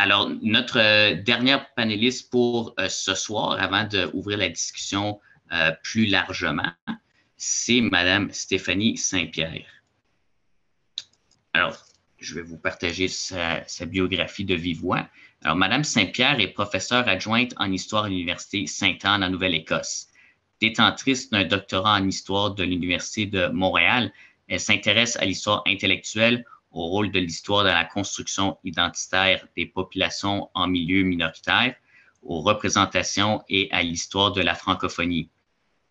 Alors, notre dernière panéliste pour ce soir, avant d'ouvrir la discussion plus largement, c'est Madame Stéphanie Saint-Pierre. Alors, je vais vous partager sa biographie de vive voix. Alors, Madame Saint-Pierre est professeure adjointe en histoire à l'Université Sainte-Anne en Nouvelle-Écosse. Détentrice d'un doctorat en histoire de l'Université de Montréal, elle s'intéresse à l'histoire intellectuelle, au rôle de l'histoire dans la construction identitaire des populations en milieu minoritaire, aux représentations et à l'histoire de la francophonie.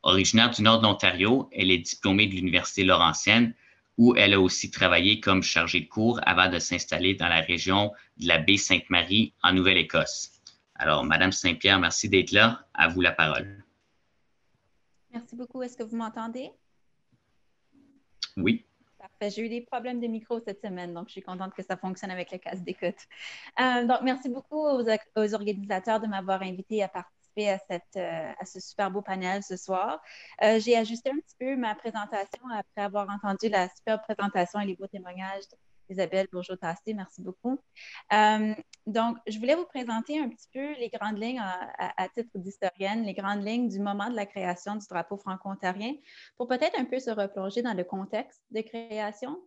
Originaire du nord de l'Ontario, elle est diplômée de l'Université Laurentienne, où elle a aussi travaillé comme chargée de cours avant de s'installer dans la région de la baie Sainte-Marie en Nouvelle-Écosse. Alors, Madame Saint-Pierre, merci d'être là. À vous la parole. Merci beaucoup. Est-ce que vous m'entendez? Oui. Parfait. J'ai eu des problèmes de micro cette semaine, donc je suis contente que ça fonctionne avec le casque d'écoute. Donc, merci beaucoup aux organisateurs de m'avoir invité à participer à ce super beau panel ce soir. J'ai ajusté un petit peu ma présentation après avoir entendu la superbe présentation et les beaux témoignages d'Isabelle Bourgeot-Tassé. Merci beaucoup. Donc, je voulais vous présenter un petit peu les grandes lignes à titre d'historienne, les grandes lignes du moment de la création du drapeau franco-ontarien pour peut-être un peu se replonger dans le contexte de création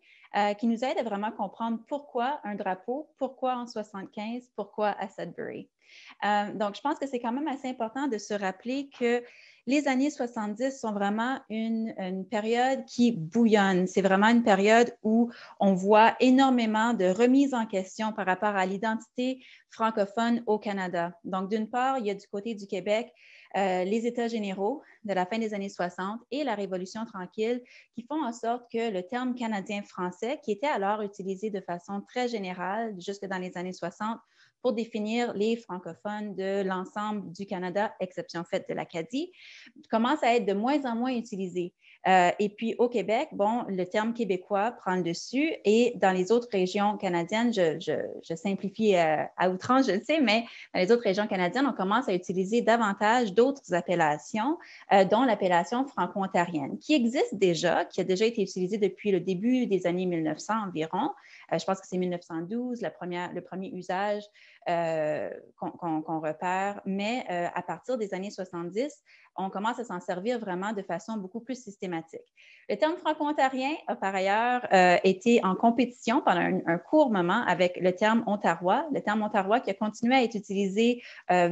qui nous aide à vraiment comprendre pourquoi un drapeau, pourquoi en 75, pourquoi à Sudbury. Donc, je pense que c'est quand même assez important de se rappeler que les années 70 sont vraiment une période qui bouillonne. C'est vraiment une période où on voit énormément de remises en question par rapport à l'identité francophone au Canada. Donc, d'une part, il y a du côté du Québec les États généraux de la fin des années 60 et la Révolution tranquille qui font en sorte que le terme canadien-français, qui était alors utilisé de façon très générale jusque dans les années 60 pour définir les francophones de l'ensemble du Canada, exception faite de l'Acadie, commence à être de moins en moins utilisé. Et puis au Québec, bon, le terme québécois prend le dessus et dans les autres régions canadiennes, je simplifie à outrance, je le sais, mais dans les autres régions canadiennes, on commence à utiliser davantage d'autres appellations, dont l'appellation franco-ontarienne, qui existe déjà, qui a déjà été utilisée depuis le début des années 1900 environ. Je pense que c'est 1912, le premier usage qu'on repère, mais à partir des années 70, on commence à s'en servir vraiment de façon beaucoup plus systématique. Le terme franco-ontarien a par ailleurs été en compétition pendant un court moment avec le terme ontarois qui a continué à être utilisé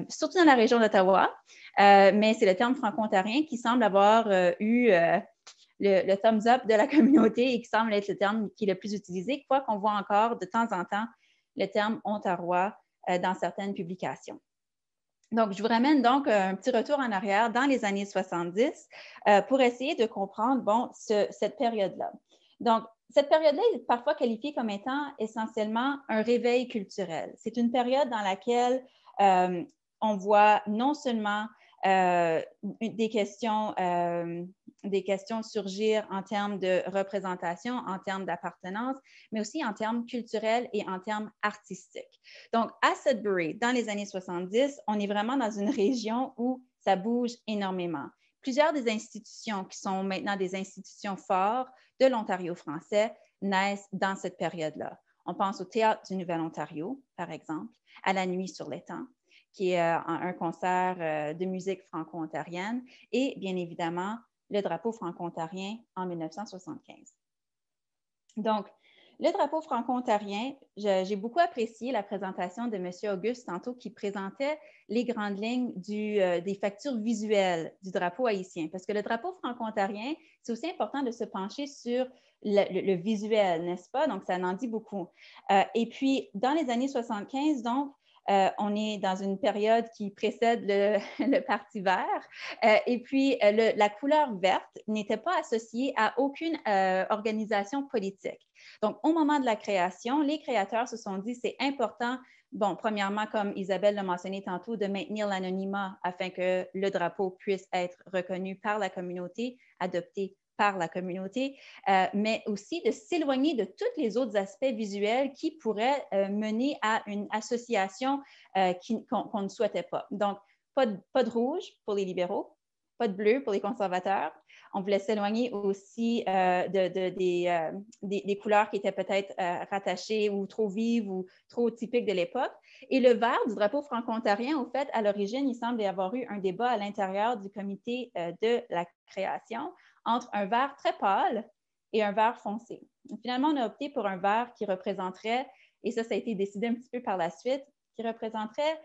surtout dans la région d'Ottawa, mais c'est le terme franco-ontarien qui semble avoir eu le thumbs up de la communauté et qui semble être le terme qui est le plus utilisé, quoi qu'on voit encore de temps en temps le terme ontarois dans certaines publications. Donc, je vous ramène donc un petit retour en arrière dans les années 70 pour essayer de comprendre, bon, cette période-là. Donc, cette période-là est parfois qualifiée comme étant essentiellement un réveil culturel. C'est une période dans laquelle on voit non seulement des questions surgir en termes de représentation, en termes d'appartenance, mais aussi en termes culturels et en termes artistiques. Donc, à Sudbury, dans les années 70, on est vraiment dans une région où ça bouge énormément. Plusieurs des institutions qui sont maintenant des institutions fortes de l'Ontario français naissent dans cette période-là. On pense au Théâtre du Nouvel-Ontario, par exemple, à la Nuit sur l'étang, qui est un concert de musique franco-ontarienne, et bien évidemment, le drapeau franco-ontarien en 1975. Donc, le drapeau franco-ontarien, j'ai beaucoup apprécié la présentation de M. Auguste tantôt qui présentait les grandes lignes des factures visuelles du drapeau haïtien. Parce que le drapeau franco-ontarien, c'est aussi important de se pencher sur le visuel, n'est-ce pas? Donc, ça en dit beaucoup. Et puis, dans les années 75, donc, on est dans une période qui précède le Parti vert. Et puis, la couleur verte n'était pas associée à aucune organisation politique. Donc, au moment de la création, les créateurs se sont dit c'est important, bon, premièrement, comme Isabelle l'a mentionné tantôt, de maintenir l'anonymat afin que le drapeau puisse être reconnu par la communauté, adopté par la communauté, mais aussi de s'éloigner de tous les autres aspects visuels qui pourraient mener à une association qu'on ne souhaitait pas. Donc, pas de rouge pour les libéraux, pas de bleu pour les conservateurs. On voulait s'éloigner aussi des couleurs qui étaient peut-être rattachées ou trop vives ou trop typiques de l'époque. Et le vert du drapeau franco-ontarien, au fait, à l'origine, il semble y avoir eu un débat à l'intérieur du comité de la création entre un vert très pâle et un vert foncé. Finalement, on a opté pour un vert qui représenterait, et ça a été décidé un petit peu par la suite, qui représenterait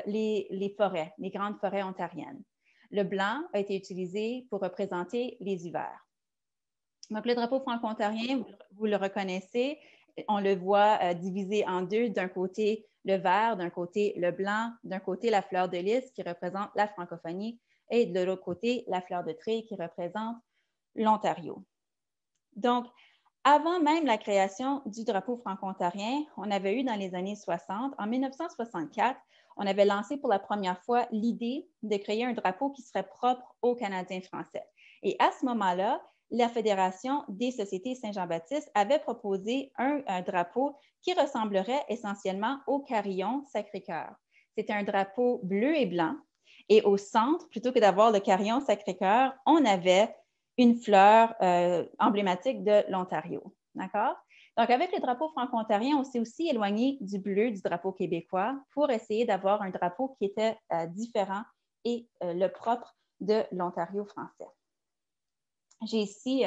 les forêts, les grandes forêts ontariennes. Le blanc a été utilisé pour représenter les hivers. Donc, le drapeau franco-ontarien, vous le reconnaissez, on le voit divisé en deux. D'un côté, le vert, d'un côté, le blanc, d'un côté, la fleur de lys qui représente la francophonie et de l'autre côté, la fleur de tré qui représente l'Ontario. Donc, avant même la création du drapeau franco-ontarien, on avait eu dans les années 60, en 1964, on avait lancé pour la première fois l'idée de créer un drapeau qui serait propre aux Canadiens français. Et à ce moment-là, la Fédération des sociétés Saint-Jean-Baptiste avait proposé un drapeau qui ressemblerait essentiellement au carillon Sacré-Cœur. C'était un drapeau bleu et blanc. Et au centre, plutôt que d'avoir le carillon Sacré-Cœur, on avait une fleur emblématique de l'Ontario. D'accord? Donc, avec le drapeau franco-ontarien, on s'est aussi éloigné du bleu du drapeau québécois pour essayer d'avoir un drapeau qui était différent et le propre de l'Ontario français. J'ai ici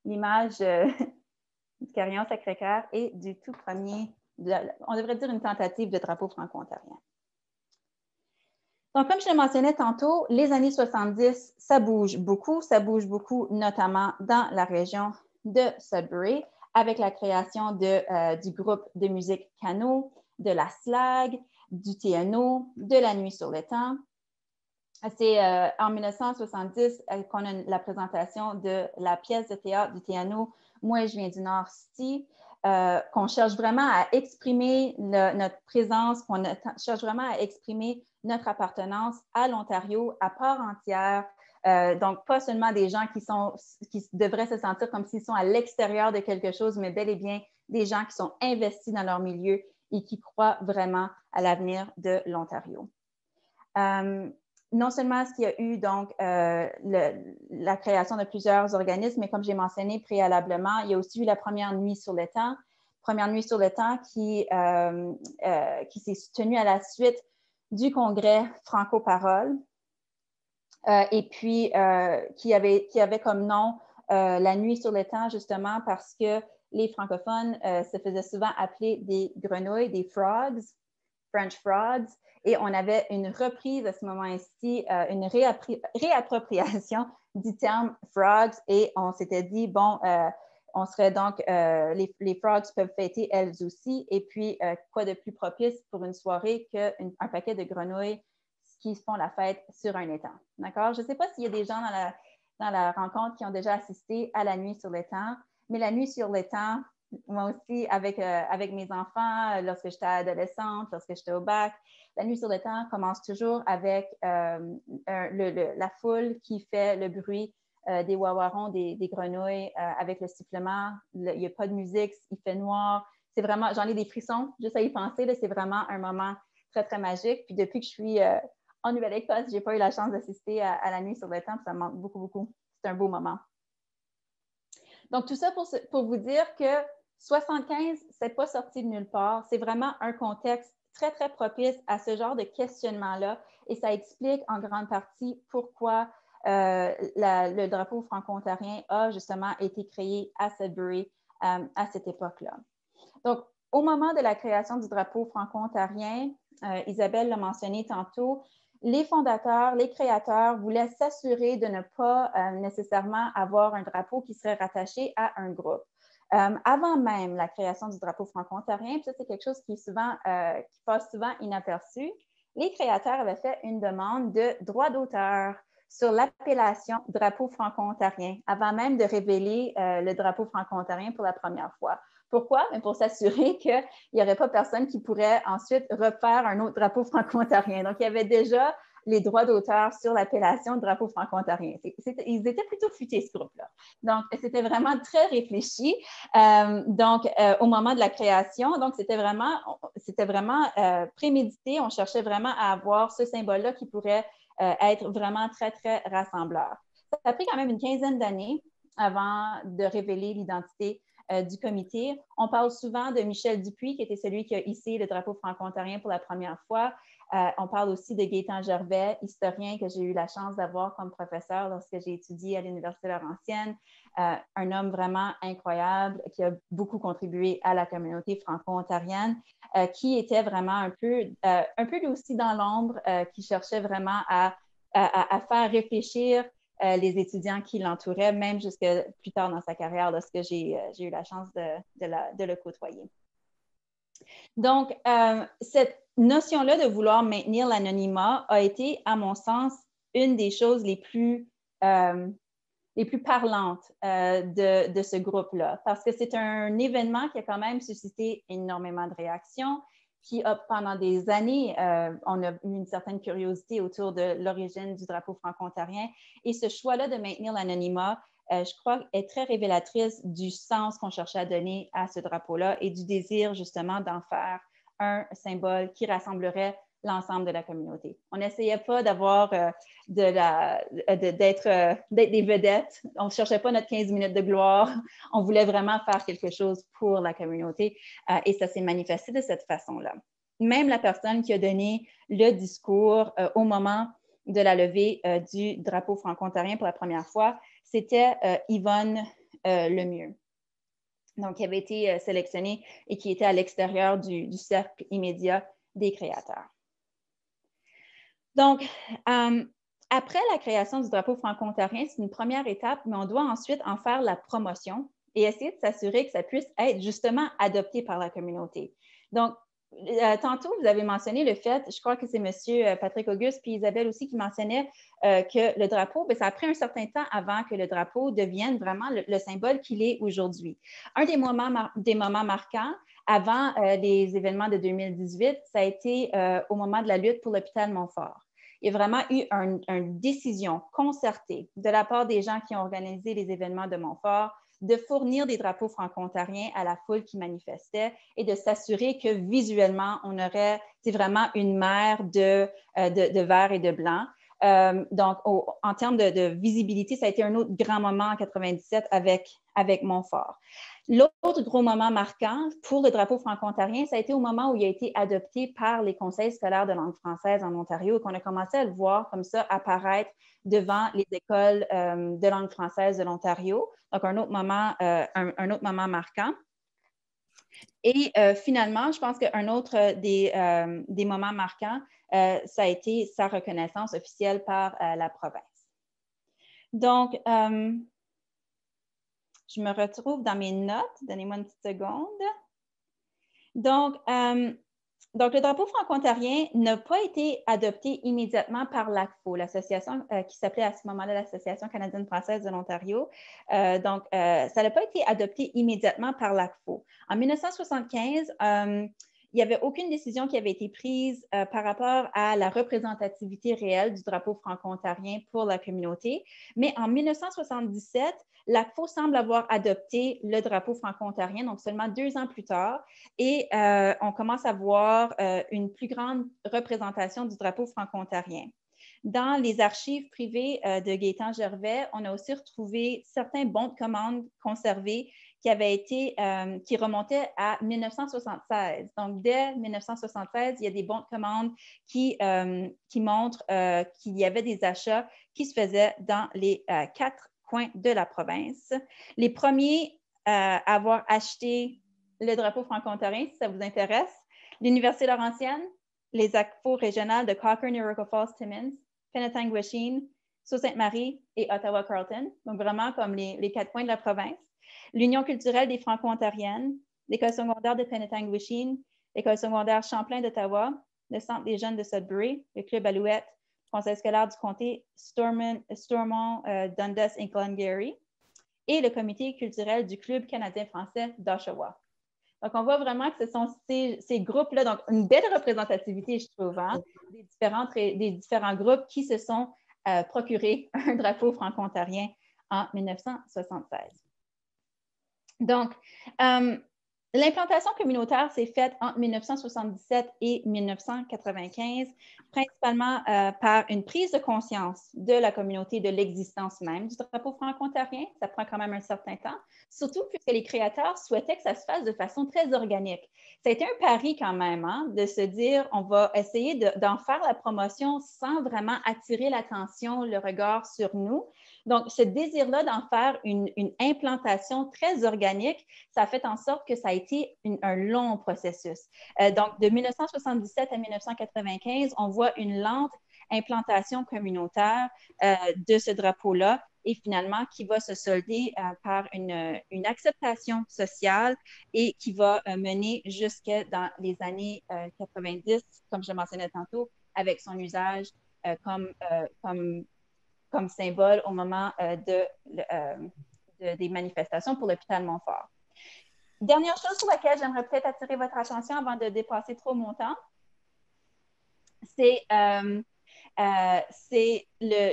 l'image du carillon Sacré-Cœur et du tout premier, on devrait dire une tentative de drapeau franco-ontarien. Donc, comme je le mentionnais tantôt, les années 70, ça bouge beaucoup notamment dans la région de Sudbury, avec la création du groupe de musique Cano, de la SLAG, du TNO, de la Nuit sur l'étang. C'est en 1970 qu'on a la présentation de la pièce de théâtre du TNO, Moi, je viens du Nord City, qu'on cherche vraiment à exprimer notre présence, qu'on cherche vraiment à exprimer notre appartenance à l'Ontario à part entière. Donc, pas seulement des gens qui devraient se sentir comme s'ils sont à l'extérieur de quelque chose, mais bel et bien des gens qui sont investis dans leur milieu et qui croient vraiment à l'avenir de l'Ontario. Non seulement est-ce qu'il y a eu donc la création de plusieurs organismes, mais comme j'ai mentionné préalablement, il y a aussi eu la première nuit sur l'étang. Première nuit sur l'étang qui s'est tenue à la suite du congrès Franco-Parole et puis qui avait comme nom la nuit sur l'étang justement parce que les francophones se faisaient souvent appeler des grenouilles, des frogs, French frogs, et on avait une reprise à ce moment-ci, une réappropriation du terme frogs, et on s'était dit, bon, on serait donc, les frogs peuvent fêter elles aussi, et puis quoi de plus propice pour une soirée qu'un paquet de grenouilles qui font la fête sur un étang. D'accord? Je ne sais pas s'il y a des gens dans la rencontre qui ont déjà assisté à la nuit sur l'étang, mais la nuit sur l'étang, moi aussi, avec mes enfants, lorsque j'étais adolescente, lorsque j'étais au bac, la nuit sur l'étang commence toujours avec la foule qui fait le bruit des wawarons, des grenouilles avec le sifflement. Il n'y a pas de musique, il fait noir. C'est vraiment, j'en ai des frissons juste à y penser. C'est vraiment un moment très, très magique. Puis depuis que je suis en Nouvelle-Écosse, je n'ai pas eu la chance d'assister à la nuit sur l'étang. Ça me manque beaucoup, beaucoup. C'est un beau moment. Donc, tout ça pour vous dire que 75, ce n'est pas sorti de nulle part. C'est vraiment un contexte très, très propice à ce genre de questionnement-là. Et ça explique en grande partie pourquoi le drapeau franco-ontarien a justement été créé à Sudbury à cette époque-là. Donc, au moment de la création du drapeau franco-ontarien, Isabelle l'a mentionné tantôt, les fondateurs, les créateurs voulaient s'assurer de ne pas nécessairement avoir un drapeau qui serait rattaché à un groupe. Avant même la création du drapeau franco-ontarien, puis ça c'est quelque chose qui passe souvent inaperçu, les créateurs avaient fait une demande de droit d'auteur sur l'appellation drapeau franco-ontarien avant même de révéler le drapeau franco-ontarien pour la première fois. Pourquoi? Pour s'assurer qu'il n'y aurait pas personne qui pourrait ensuite refaire un autre drapeau franco-ontarien. Donc, il y avait déjà les droits d'auteur sur l'appellation drapeau franco-ontarien. Ils étaient plutôt futés, ce groupe-là. Donc, c'était vraiment très réfléchi. Au moment de la création, donc c'était vraiment prémédité. On cherchait vraiment à avoir ce symbole-là qui pourrait être vraiment très, très rassembleur. Ça a pris quand même une quinzaine d'années avant de révéler l'identité du comité. On parle souvent de Michel Dupuis, qui était celui qui a hissé le drapeau franco-ontarien pour la première fois. On parle aussi de Gaétan Gervais, historien que j'ai eu la chance d'avoir comme professeur lorsque j'ai étudié à l'Université Laurentienne. Un homme vraiment incroyable qui a beaucoup contribué à la communauté franco-ontarienne, qui était vraiment un peu lui aussi dans l'ombre, qui cherchait vraiment à faire réfléchir les étudiants qui l'entouraient, même jusque plus tard dans sa carrière, lorsque j'ai eu la chance de le côtoyer. Donc, cette notion-là de vouloir maintenir l'anonymat a été, à mon sens, une des choses les plus parlantes de ce groupe-là, parce que c'est un événement qui a quand même suscité énormément de réactions, qui a, pendant des années, on a eu une certaine curiosité autour de l'origine du drapeau franco-ontarien. Et ce choix-là de maintenir l'anonymat, je crois, est très révélatrice du sens qu'on cherchait à donner à ce drapeau-là et du désir, justement, d'en faire un symbole qui rassemblerait l'ensemble de la communauté. On n'essayait pas d'avoir d'être des vedettes. On ne cherchait pas notre 15 minutes de gloire. On voulait vraiment faire quelque chose pour la communauté et ça s'est manifesté de cette façon-là. Même la personne qui a donné le discours au moment de la levée du drapeau franco-ontarien pour la première fois, c'était Yvonne Lemieux. Donc, qui avait été sélectionnée et qui était à l'extérieur du cercle immédiat des créateurs. Donc, après la création du drapeau franco-ontarien, c'est une première étape, mais on doit ensuite en faire la promotion et essayer de s'assurer que ça puisse être justement adopté par la communauté. Donc, tantôt, vous avez mentionné le fait, je crois que c'est M. Patrick Auguste puis Isabelle aussi qui mentionnait que le drapeau, bien, ça a pris un certain temps avant que le drapeau devienne vraiment le symbole qu'il est aujourd'hui. Un des moments marquants avant les événements de 2018, ça a été au moment de la lutte pour l'hôpital Montfort. Il y a vraiment eu une décision concertée de la part des gens qui ont organisé les événements de Montfort de fournir des drapeaux franco-ontariens à la foule qui manifestait et de s'assurer que visuellement, on aurait vraiment une mer de vert et de blanc. Donc, en termes de visibilité, ça a été un autre grand moment en 97 avec Montfort. L'autre gros moment marquant pour le drapeau franco-ontarien, ça a été au moment où il a été adopté par les conseils scolaires de langue française en Ontario et qu'on a commencé à le voir comme ça apparaître devant les écoles de langue française de l'Ontario. Donc, un autre moment marquant. Et finalement, je pense qu'un autre des moments marquants, ça a été sa reconnaissance officielle par la province. Donc, je me retrouve dans mes notes. Donnez-moi une petite seconde. Donc, le drapeau franco-ontarien n'a pas été adopté immédiatement par l'ACFO, l'association qui s'appelait à ce moment-là l'Association canadienne-française de l'Ontario. Ça n'a pas été adopté immédiatement par l'ACFO. En 1975, il n'y avait aucune décision qui avait été prise par rapport à la représentativité réelle du drapeau franco-ontarien pour la communauté. Mais en 1977, l'ACFO semble avoir adopté le drapeau franco-ontarien, donc seulement 2 ans plus tard, et on commence à voir une plus grande représentation du drapeau franco-ontarien. Dans les archives privées de Gaétan Gervais, on a aussi retrouvé certains bons de commande conservés qui remontaient à 1976. Donc, dès 1976, il y a des bons de commande qui montrent qu'il y avait des achats qui se faisaient dans les 4 coins de la province. Les premiers à avoir acheté le drapeau franco-ontarien, si ça vous intéresse, l'Université Laurentienne, les ACFO régionales de Cochrane, Iroquois Falls, Timmins, Penetanguishene, Sault-Sainte-Marie et Ottawa-Carleton, donc vraiment comme les 4 coins de la province. L'Union culturelle des Franco-Ontariennes, l'École secondaire de Penetanguishene, l'École secondaire Champlain d'Ottawa, le Centre des jeunes de Sudbury, le Club Alouette, le Conseil scolaire du comté Stormont, Dundas et Glengarry, et le Comité culturel du Club canadien-français d'Oshawa. Donc, on voit vraiment que ce sont ces groupes-là, donc une belle représentativité, je trouve, hein, des différents groupes qui se sont procurés un drapeau franco-ontarien en 1976. Donc, l'implantation communautaire s'est faite entre 1977 et 1995, principalement par une prise de conscience de la communauté de l'existence même du drapeau franco-ontarien. Ça prend quand même un certain temps, surtout puisque les créateurs souhaitaient que ça se fasse de façon très organique. Ça a été un pari quand même, hein, de se dire on va essayer d'en faire la promotion sans vraiment attirer l'attention, le regard sur nous. Donc, ce désir-là d'en faire une implantation très organique, ça a fait en sorte que ça a été un long processus. Donc, de 1977 à 1995, on voit une lente implantation communautaire de ce drapeau-là et finalement qui va se solder par une acceptation sociale et qui va mener jusque dans les années 90, comme je le mentionnais tantôt, avec son usage comme symbole au moment des manifestations pour l'hôpital Montfort. Dernière chose sur laquelle j'aimerais peut-être attirer votre attention avant de dépasser trop mon temps, c'est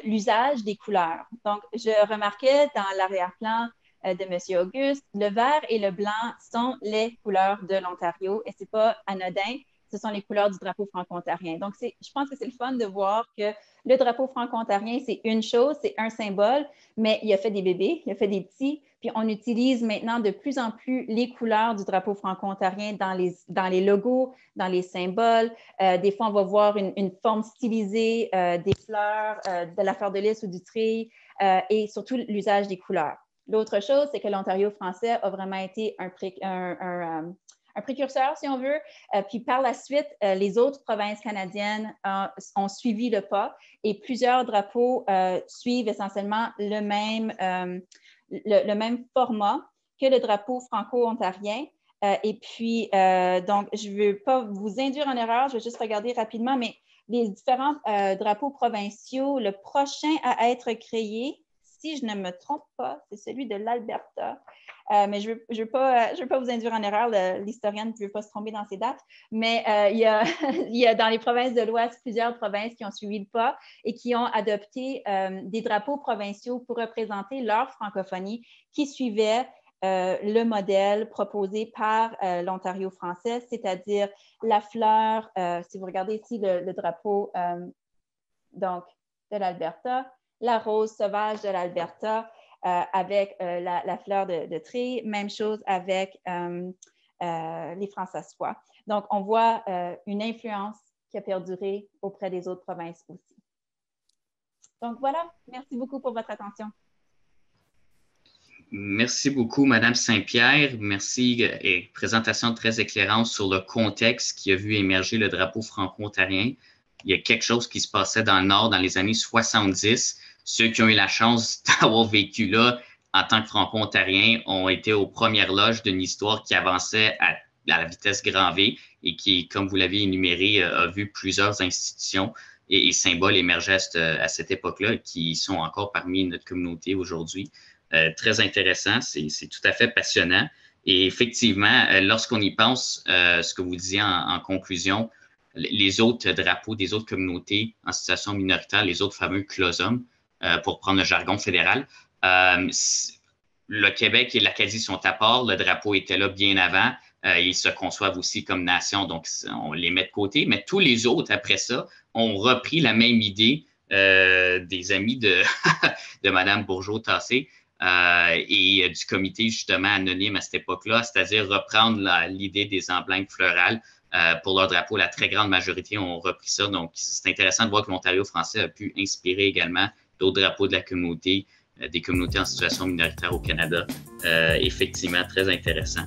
l'usage des couleurs. Donc, je remarquais dans l'arrière-plan de M. Auguste, le vert et le blanc sont les couleurs de l'Ontario et ce n'est pas anodin. Ce sont les couleurs du drapeau franco-ontarien. Donc, je pense que c'est le fun de voir que le drapeau franco-ontarien, c'est une chose, c'est un symbole, mais il a fait des bébés, il a fait des petits, puis on utilise maintenant de plus en plus les couleurs du drapeau franco-ontarien dans les logos, dans les symboles. Des fois, on va voir une forme stylisée des fleurs, de la fleur de lys ou du treillis, et surtout l'usage des couleurs. L'autre chose, c'est que l'Ontario français a vraiment été un précurseur, si on veut. Puis par la suite, les autres provinces canadiennes ont suivi le pas et plusieurs drapeaux suivent essentiellement le même format que le drapeau franco-ontarien. Et puis, donc, je ne veux pas vous induire en erreur, je vais juste regarder rapidement, mais les différents drapeaux provinciaux, le prochain à être créé, si je ne me trompe pas, c'est celui de l'Alberta. Mais je ne veux pas vous induire en erreur, l'historienne ne veut pas se tromper dans ses dates, mais il y a dans les provinces de l'Ouest plusieurs provinces qui ont suivi le pas et qui ont adopté des drapeaux provinciaux pour représenter leur francophonie qui suivait le modèle proposé par l'Ontario français, c'est-à-dire la fleur, si vous regardez ici le drapeau donc, de l'Alberta, la rose sauvage de l'Alberta avec la fleur de treillis. Même chose avec les François. Donc, on voit une influence qui a perduré auprès des autres provinces aussi. Donc, voilà. Merci beaucoup pour votre attention. Merci beaucoup, Madame Saint-Pierre. Merci et présentation très éclairante sur le contexte qui a vu émerger le drapeau franco-ontarien. Il y a quelque chose qui se passait dans le Nord dans les années 70. Ceux qui ont eu la chance d'avoir vécu là en tant que franco-ontariens ont été aux premières loges d'une histoire qui avançait à la vitesse grand V et qui, comme vous l'avez énuméré, a vu plusieurs institutions et symboles émerger à cette époque-là qui sont encore parmi notre communauté aujourd'hui. Très intéressant, c'est tout à fait passionnant. Et effectivement, lorsqu'on y pense, ce que vous disiez en conclusion, les autres drapeaux des autres communautés en situation minoritaire, les autres fameux CLOSOM, pour prendre le jargon fédéral, le Québec et l'Acadie sont à part, le drapeau était là bien avant, ils se conçoivent aussi comme nation, donc on les met de côté, mais tous les autres, après ça, ont repris la même idée des amis de, de Mme Bourgeot-Tassé et du comité justement anonyme à cette époque-là, c'est-à-dire reprendre l'idée des emblèmes fleurales pour leur drapeau. La très grande majorité ont repris ça, donc c'est intéressant de voir que l'Ontario français a pu inspirer également d'autres drapeaux de la communauté, des communautés en situation minoritaire au Canada. Effectivement, très intéressant.